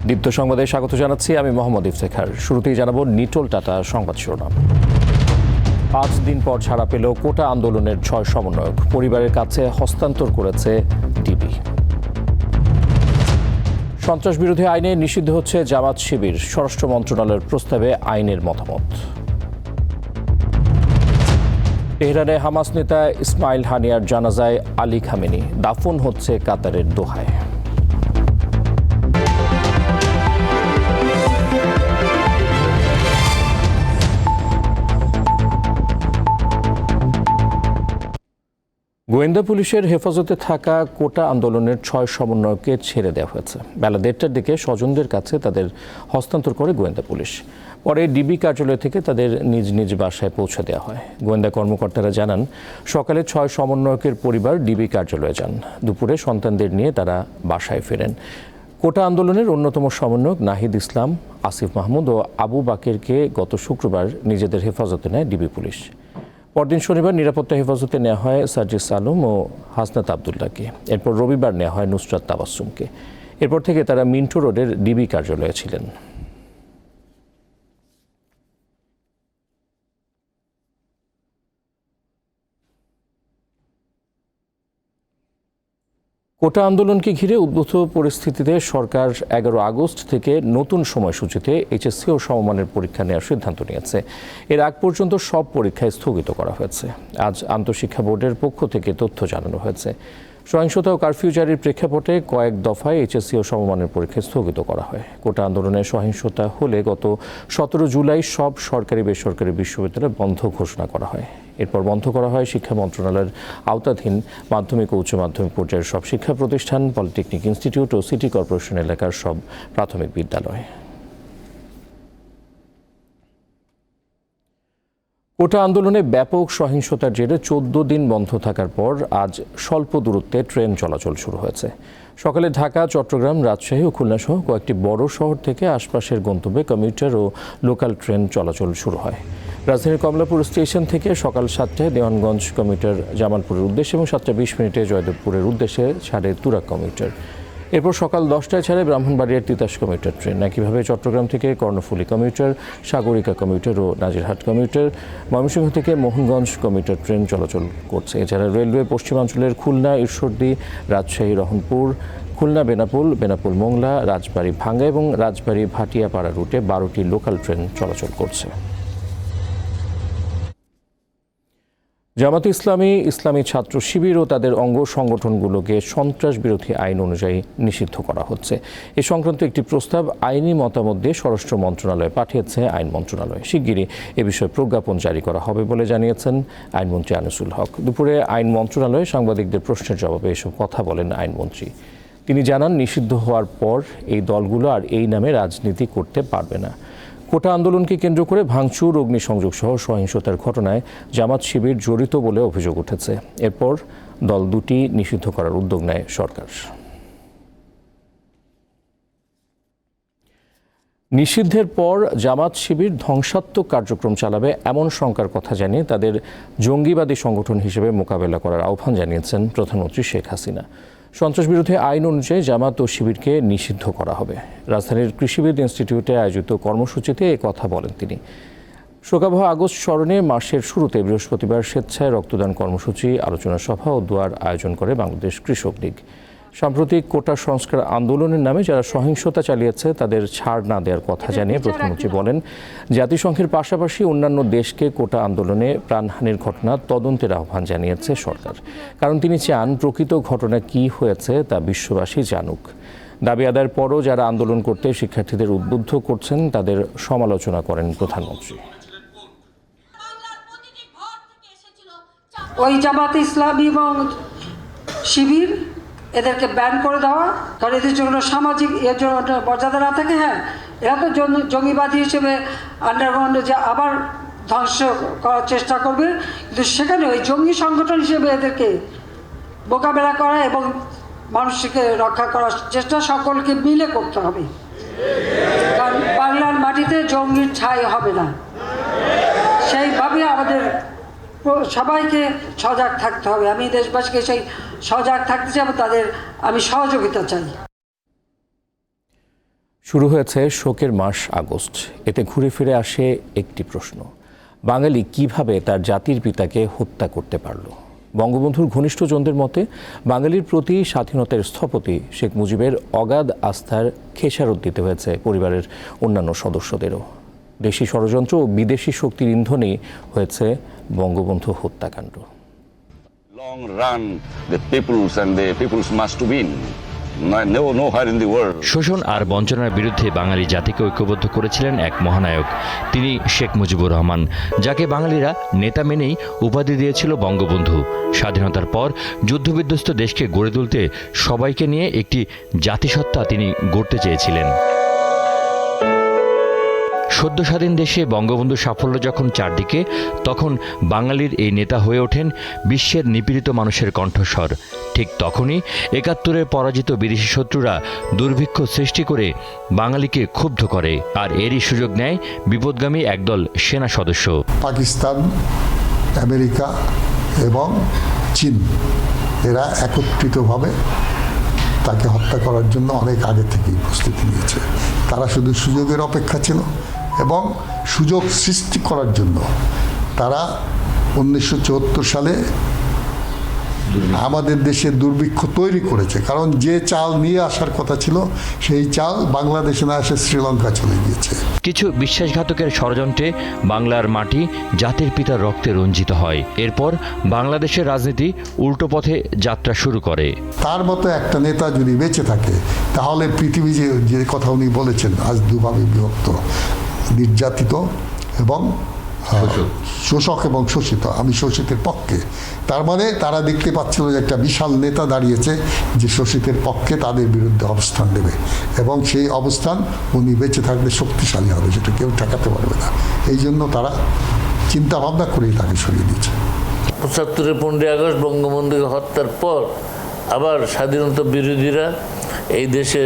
দীপ্ত সংবাদে স্বাগত জানাচ্ছি আমি মোহাম্মদ ইফতেখার। শুরুতেই জানাবো নিটোল টাটা সংবাদ শিরোনাম। 5 দিন পর ছাড়া পেল কোটা আন্দোলনের 6 সমন্বয়ক, পরিবারের কাছে হস্তান্তর করেছে ডিবি। সন্ত্রাস বিরোধী আইনে নিষিদ্ধ হচ্ছে জামাত শিবির, স্বরাষ্ট্র মন্ত্রণালয়ের প্রস্তাবে আইনের মতামত। তেহরানে হামাস নেতা ইসমাইল হানিয়ার জানাজায় আলী খামেনি, দাফন হচ্ছে কাতারের দোহায়। গোয়েন্দা পুলিশের হেফাজতে থাকা কোটা আন্দোলনের 6 সমন্বয়ককে ছেড়ে দেওয়া হয়েছে। বেলা 1:30টার দিকে স্বজনদের কাছে তাদের হস্তান্তর করে গোয়েন্দা পুলিশ। পরে ডিবি কার্যালয় থেকে তাদের নিজ নিজ বাসায় পৌঁছে দেওয়া হয়। গোয়েন্দা কর্মকর্তারা জানান, সকালে 6 সমন্বয়কের পরিবার ডিবি কার্যালয়ে যান। দুপুরে সন্তানদের নিয়ে তারা বাসায় ফেরেন। কোটা আন্দোলনের অন্যতম সমন্বয়ক নাহিদ ইসলাম, আসিফ মাহমুদ ও আবু বাকেরকে গত শুক্রবার নিজেদের হেফাজতে নেয় ডিবি পুলিশ। পরদিন শনিবার নিরাপত্তা হেফাজতে নেওয়া হয় সার্জিস আলম ও হাসনাত আবদুল্লাহকে। এরপর রবিবার নেওয়া হয় নুসরাত তাবাসসুমকে। এরপর থেকে তারা মিন্টো রোডের ডিবি কার্যালয়ে ছিলেন। কোটা আন্দোলনকে ঘিরে উদ্ভূত পরিস্থিতিতে সরকার 11 আগস্ট থেকে নতুন সময়সূচিতে এইচএসসি ও সমমানের পরীক্ষা নেওয়ার সিদ্ধান্ত নিয়েছে। এর আগ পর্যন্ত সব পরীক্ষা স্থগিত করা হয়েছে। আজ আন্তঃশিক্ষা বোর্ডের পক্ষ থেকে তথ্য জানানো হয়েছে। সহিংসতা ও কারফিউ জারির প্রেক্ষাপটে কয়েক দফায় এইচএসসি ও সমমানের পরীক্ষা স্থগিত করা হয়। কোটা আন্দোলনে সহিংসতা হলে গত 17 জুলাই সব সরকারি বেসরকারি বিশ্ববিদ্যালয় বন্ধ ঘোষণা করা হয়। এরপর বন্ধ করা হয় শিক্ষা মন্ত্রণালয়ের আওতাধীন মাধ্যমিক ও উচ্চ মাধ্যমিক পর্যায়ের সব শিক্ষা প্রতিষ্ঠান, পলিটেকনিক ইনস্টিটিউট ও সিটি কর্পোরেশন এলাকার সব প্রাথমিক বিদ্যালয়। কোটা আন্দোলনে ব্যাপক সহিংসতার জেরে 14 দিন বন্ধ থাকার পর আজ স্বল্প দূরত্বে ট্রেন চলাচল শুরু হয়েছে। সকালে ঢাকা, চট্টগ্রাম, রাজশাহী ও খুলনা সহ কয়েকটি বড় শহর থেকে আশপাশের গন্তব্যে কমিউটার ও লোকাল ট্রেন চলাচল শুরু হয়। রাজধানীর কমলাপুর স্টেশন থেকে সকাল 7টায় দেওয়ানগঞ্জ কমিউটার জামালপুরের উদ্দেশ্যে এবং 7:20 জয়দেবপুরের উদ্দেশ্যে ছাড়ে তুরাগ কমিউটার। এরপর সকাল 10টায় ছাড়ে ব্রাহ্মণবাড়িয়ার তিতাস কমিউটার ট্রেন। একইভাবে চট্টগ্রাম থেকে কর্ণফুলী কমিউটার, সাগরিকা কমিউটার ও নাজিরহাট কমিউটার, ময়মনসিংহ থেকে মোহনগঞ্জ কমিউটার ট্রেন চলাচল করছে। এছাড়া রেলওয়ে পশ্চিমাঞ্চলের খুলনা, ঈশ্বরদী, রাজশাহী, রহনপুর, খুলনা বেনাপোল, বেনাপোল মোংলা, রাজবাড়ী ভাঙ্গা এবং রাজবাড়ী ভাটিয়াপাড়া রুটে 12টি লোকাল ট্রেন চলাচল করছে। জামাতে ইসলামী, ইসলামী ছাত্র শিবির ও তাদের অঙ্গ সংগঠনগুলোকে সন্ত্রাস বিরোধী আইন অনুযায়ী নিষিদ্ধ করা হচ্ছে। এ সংক্রান্ত একটি প্রস্তাব আইনি মতামত দিয়ে স্বরাষ্ট্র মন্ত্রণালয়ে পাঠিয়েছে আইন মন্ত্রণালয়। শিগগিরই এ বিষয়ে প্রজ্ঞাপন জারি করা হবে বলে জানিয়েছেন আইনমন্ত্রী আনিসুল হক। দুপুরে আইন মন্ত্রণালয়ে সাংবাদিকদের প্রশ্নের জবাবে এসব কথা বলেন আইনমন্ত্রী। তিনি জানান, নিষিদ্ধ হওয়ার পর এই দলগুলো আর এই নামে রাজনীতি করতে পারবে না। কোটা আন্দোলনকে কেন্দ্র করে ভাঙচুর, অগ্নিসংযোগ সহ সহিংসতার ঘটনায় জামাত শিবির জড়িত বলে অভিযোগ উঠেছে। এরপর দল দুটি নিষিদ্ধ করার উদ্যোগ নেয় সরকার। নিষিদ্ধের পর জামাত শিবির ধ্বংসাত্মক কার্যক্রম চালাবে এমন শঙ্কার কথা জানিয়ে তাদের জঙ্গিবাদী সংগঠন হিসেবে মোকাবেলা করার আহ্বান জানিয়েছেন প্রধানমন্ত্রী শেখ হাসিনা। সন্ত্রাস বিরোধী আইন অনুযায়ী জামাত ও শিবিরকে নিষিদ্ধ করা হবে। রাজধানীর কৃষিবিদ ইনস্টিটিউটে আয়োজিত কর্মসূচিতে এ কথা বলেন তিনি। শোকাবহ আগস্ট স্মরণে মাসের শুরুতে বৃহস্পতিবার স্বেচ্ছায় রক্তদান কর্মসূচি, আলোচনা সভা ও দোয়ার আয়োজন করে বাংলাদেশ কৃষক লীগ। সাম্প্রতিক কোটা সংস্কার আন্দোলনের নামে যারা সহিংসতা চালিয়েছে তাদের ছাড় না দেওয়ার কথা জানিয়ে প্রধানমন্ত্রী বলেন, জাতিসংঘের পাশাপাশি অন্যান্য দেশকে কোটা আন্দোলনে প্রাণহানির ঘটনা তদন্তের আহ্বান জানিয়েছে সরকার। কারণ তিনি চান প্রকৃত ঘটনা কি হয়েছে তা বিশ্ববাসী জানুক। দাবি আদায়ের পরও যারা আন্দোলন করতে শিক্ষার্থীদের উদ্বুদ্ধ করছেন তাদের সমালোচনা করেন প্রধানমন্ত্রী। ওই জামাত ইসলামী এবং শিবির এদেরকে ব্যান করে দেওয়া, কারণ এদের জন্য সামাজিক এর জন্য মর্যাদা না থাকে। হ্যাঁ, এরা তো জঙ্গিবাদী হিসেবে আন্ডারগ্রাউন্ডে যে আবার ধ্বংস করার চেষ্টা করবে, কিন্তু সেখানে ওই জঙ্গি সংগঠন হিসেবে এদেরকে মোকাবেলা করা এবং মানুষকে রক্ষা করার চেষ্টা সকলকে মিলে করতে হবে। কারণ বাংলার মাটিতে জঙ্গির ছাই হবে না। সেইভাবে আমাদের সবাইকে সজাগ থাকতে হবে। আমি দেশবাসীকে সেই সজাগ থাকতে চাই এবং তাদের আমি সহযোগিতা চাই। শুরু হয়েছে শোকের মাস আগস্ট। এতে ঘুরে ফিরে আসে একটি প্রশ্ন: বাঙালি কিভাবে তার জাতির পিতাকে হত্যা করতে পারল? বঙ্গবন্ধুর ঘনিষ্ঠজনদের মতে বাঙালির প্রতি স্বাধীনতার স্থপতি শেখ মুজিবের অগাধ আস্থার খেসারত দিতে হয়েছে পরিবারের অন্যান্য সদস্যদেরও। দেশি ষড়যন্ত্র ও বিদেশি শক্তির ইন্ধনেই হয়েছে বঙ্গবন্ধু হত্যাকাণ্ড। Long run, the peoples must win. Nowhere in the world. শোষণ আর বঞ্চনার বিরুদ্ধে বাঙালি জাতিকে ঐক্যবদ্ধ করেছিলেন এক মহানায়ক, তিনি শেখ মুজিবুর রহমান, যাকে বাঙালিরা নেতা মেনেই উপাধি দিয়েছিল বঙ্গবন্ধু। স্বাধীনতার পর যুদ্ধবিধ্বস্ত দেশকে গড়ে তুলতে সবাইকে নিয়ে একটি জাতিসত্তা তিনি গড়তে চেয়েছিলেন। সদ্য স্বাধীন দেশে বঙ্গবন্ধুর সাফল্য যখন চারদিকে, তখন বাঙালির এই নেতা হয়ে ওঠেন বিশ্বের নিপীড়িত মানুষের কণ্ঠস্বর। ঠিক তখনই ৭১-এর পরাজিত বিদেশি শত্রুরা দুর্ভিক্ষ সৃষ্টি করে বাঙালিকে ক্ষুব্ধ করে, আর এরই সুযোগ নেয় বিপদগামী একদল সেনা সদস্য। পাকিস্তান, আমেরিকা এবং চীন এরা একত্রিতভাবে তাকে হত্যা করার জন্য অনেক আগে থেকেই প্রস্তুতি নিয়েছে। তারা শুধু সুযোগের অপেক্ষা ছিল এবং সুযোগ সৃষ্টি করার জন্য তারা 1974 সালে আমাদের দেশে দুর্ভিক্ষ তৈরি করেছে। কারণ যে চাল নিয়ে আসার কথা ছিল সেই চাল বাংলাদেশে না এসে শ্রীলঙ্কা চলে গিয়েছে। কিছু বিশ্বাসঘাতকের ষড়যন্ত্রে বাংলার মাটি জাতির পিতার রক্তে রঞ্জিত হয়। এরপর বাংলাদেশের রাজনীতি উল্টো পথে যাত্রা শুরু করে। তার মতো একটা নেতা যদি বেঁচে থাকে, তাহলে পৃথিবী যে কথা উনি বলেছেন, আজ দুভাবে বিভক্ত, নির্যাতিত এবং শোষক এবং শোষিত, আমি শোষিতের পক্ষে। তার মানে তারা দেখতে পাচ্ছিল যে একটা বিশাল নেতা দাঁড়িয়েছে যে শোষিতের পক্ষে তাদের বিরুদ্ধে অবস্থান নেবে, এবং সেই অবস্থান উনি বেঁচে থাকলে শক্তিশালী হবে, যেটা কেউ ঠেকাতে পারবে না। এই জন্য তারা চিন্তা ভাবনা করেই তাকে সরিয়ে দিয়েছে। ৭৫-এর 15ই আগস্ট বঙ্গবন্ধুকে হত্যার পর আবার স্বাধীনতা বিরোধীরা এই দেশে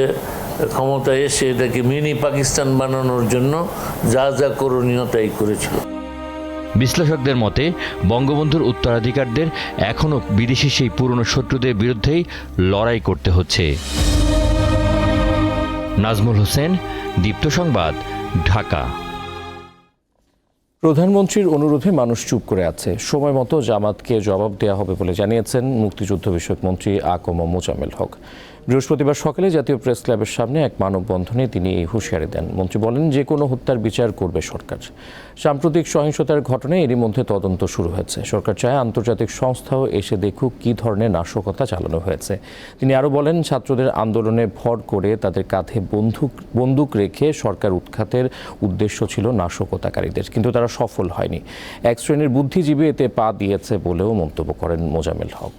ক্ষমতায় এসে এটাকে মিনি পাকিস্তান বানানোর জন্য যা যা করণীয় তাই করেছিল। বিশ্লেষকদের মতে বঙ্গবন্ধুর উত্তরাধিকারদের এখনও বিদেশি সেই পুরনো শত্রুদের বিরুদ্ধেই লড়াই করতে হচ্ছে। নাজমুল হোসেন, দীপ্ত সংবাদ, ঢাকা। প্রধানমন্ত্রীর অনুরোধে মানুষ চুপ করে আছে, সময় মতো জামাতকে জবাব দেওয়া হবে বলে জানিয়েছেন মুক্তিযুদ্ধ বিষয়ক মন্ত্রী আকম মোজাম্মেল হক। বৃহস্পতিবার সকালে জাতীয় প্রেস ক্লাবের সামনে এক মানববন্ধনে তিনি এই হুঁশিয়ারি দেন। মন্ত্রী বলেন, যে কোনো হত্যার বিচার করবে সরকার। সাম্প্রতিক সহিংসতার ঘটনায় এরই মধ্যে তদন্ত শুরু হয়েছে। সরকার চায় আন্তর্জাতিক সংস্থাও এসে দেখুক কী ধরনের নাশকতা চালানো হয়েছে। তিনি আরও বলেন, ছাত্রদের আন্দোলনে ভর করে তাদের কাঁধে বন্দুক রেখে সরকার উৎখাতের উদ্দেশ্য ছিল নাশকতাকারীদের, কিন্তু তারা সফল হয়নি। এক শ্রেণীর বুদ্ধিজীবী এতে পা দিয়েছে বলেও মন্তব্য করেন মোজাম্মেল হক।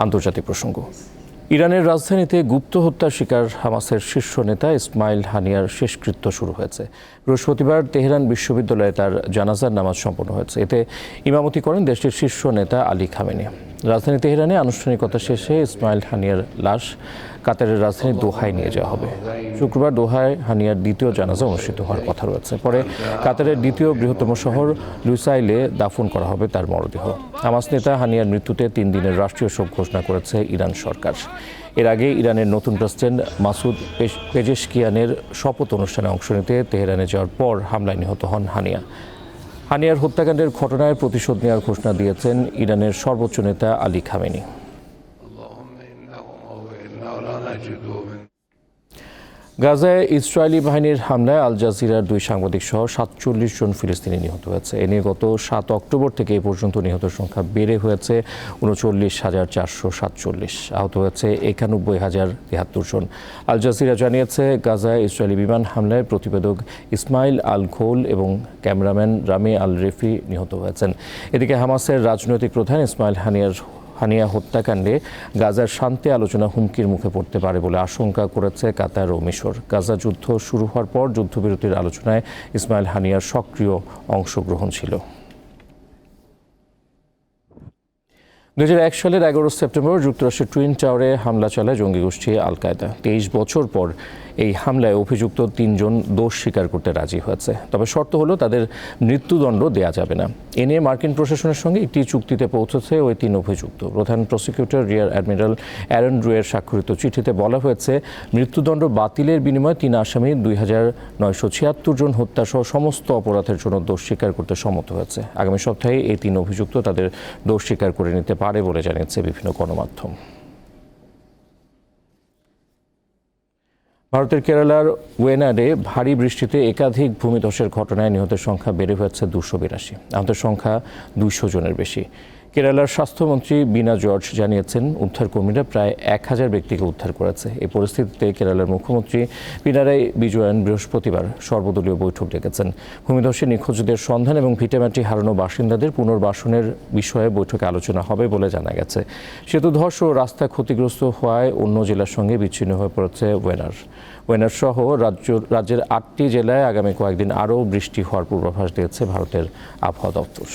আন্তর্জাতিক প্রসঙ্গ। ইরানের রাজধানীতে গুপ্ত হত্যার শিকার হামাসের শীর্ষ নেতা ইসমাইল হানিয়ার শেষকৃত্য শুরু হয়েছে। বৃহস্পতিবার তেহরান বিশ্ববিদ্যালয়ে তার জানাজার নামাজ সম্পন্ন হয়েছে। এতে ইমামতি করেন দেশটির শীর্ষ নেতা আলী খামেনি। রাজধানী তেহরানে আনুষ্ঠানিকতা শেষে ইসমাইল হানিয়ার লাশ কাতারের রাজধানী দোহায় নিয়ে যাওয়া হবে। শুক্রবার দোহায় হানিয়ার দ্বিতীয় জানাজা অনুষ্ঠিত হওয়ার কথা রয়েছে। পরে কাতারের দ্বিতীয় বৃহত্তম শহর লুসাইলে দাফন করা হবে তার মরদেহ। হামাস নেতা হানিয়ার মৃত্যুতে 3 দিনের রাষ্ট্রীয় শোক ঘোষণা করেছে ইরান সরকার। এর আগে ইরানের নতুন প্রেসিডেন্ট মাসুদ পেজেশকিয়ানের শপথ অনুষ্ঠানে অংশ নিতে তেহরানে যাওয়ার পর হামলায় নিহত হন হানিয়া। হানিয়ার হত্যাকাণ্ডের ঘটনায় প্রতিশোধ নেওয়ার ঘোষণা দিয়েছেন ইরানের সর্বোচ্চ নেতা আলী খামেনি। গাজায় ইসরায়েলি বাহিনীর হামলায় আল জাজিরার 2 সাংবাদিক সহ 47 জন ফিলিস্তিনি নিহত হয়েছে। এ নিয়ে গত 7 অক্টোবর থেকে এই পর্যন্ত নিহতের সংখ্যা বেড়ে হয়েছে 39,447। আহত হয়েছে 91,073 জন। আল জাজিরা জানিয়েছে, গাজায় ইসরায়েলি বিমান হামলায় প্রতিবেদক ইসমাইল আল ঘোল এবং ক্যামেরাম্যান রামি আল রেফি নিহত হয়েছেন। এদিকে হামাসের রাজনৈতিক প্রধান ইসমাইল হানিয়া হত্যাকাণ্ডে গাজার শান্তি আলোচনা হুমকির মুখে পড়তে পারে বলে আশঙ্কা করেছে কাতার ও মিশর। গাজা যুদ্ধ শুরু হওয়ার পর যুদ্ধবিরতির আলোচনায় ইসমাইল হানিয়ার সক্রিয় অংশগ্রহণ ছিল। 2001 সালের 11 সেপ্টেম্বর যুক্তরাষ্ট্রের টুইন টাওয়ারে হামলা চালায় জঙ্গি গোষ্ঠী আল কায়দা। 23 বছর পর এই হামলায় অভিযুক্ত 3 জন দোষ স্বীকার করতে রাজি হয়েছে, তবে শর্ত হলো তাদের মৃত্যুদণ্ড দেয়া যাবে না। এ নিয়ে মার্কিন প্রশাসনের সঙ্গে একটি চুক্তিতে পৌঁছেছে ওই 3 অভিযুক্ত। প্রধান প্রসিকিউটর রিয়ার অ্যাডমিরাল অ্যারন ড্রুয়ের স্বাক্ষরিত চিঠিতে বলা হয়েছে, মৃত্যুদণ্ড বাতিলের বিনিময়ে 3 আসামি 2976 জন হত্যাসহ সমস্ত অপরাধের জন্য দোষ স্বীকার করতে সম্মত হয়েছে। আগামী সপ্তাহে এই 3 অভিযুক্ত তাদের দোষ স্বীকার করে নিতে পারে বলে জানিয়েছে বিভিন্ন গণমাধ্যম। ভারতের কেরালার ওয়েনাডে ভারী বৃষ্টিতে একাধিক ভূমিধসের ঘটনায় নিহতের সংখ্যা বেড়ে হয়েছে 282, আহতের সংখ্যা 200 জনের বেশি। কেরালার স্বাস্থ্যমন্ত্রী বীণা জর্জ জানিয়েছেন, উদ্ধারকর্মীরা প্রায় 1000 ব্যক্তিকে উদ্ধার করেছে। এই পরিস্থিতিতে কেরালার মুখ্যমন্ত্রী পিনারাই বিজয়ন বৃহস্পতিবার সর্বদলীয় বৈঠক ডেকেছেন। ভূমিধসে নিখোঁজদের সন্ধান এবং ভিটেমাটি হারানো বাসিন্দাদের পুনর্বাসনের বিষয়ে বৈঠকে আলোচনা হবে বলে জানা গেছে। সেতু ধস ও রাস্তা ক্ষতিগ্রস্ত হওয়ায় অন্য জেলার সঙ্গে বিচ্ছিন্ন হয়ে পড়েছে ওয়েনার সহ রাজ্যের 8টি জেলায় আগামী কয়েকদিন আরও বৃষ্টি হওয়ার পূর্বাভাস দিয়েছে ভারতের আবহাওয়া দপ্তর।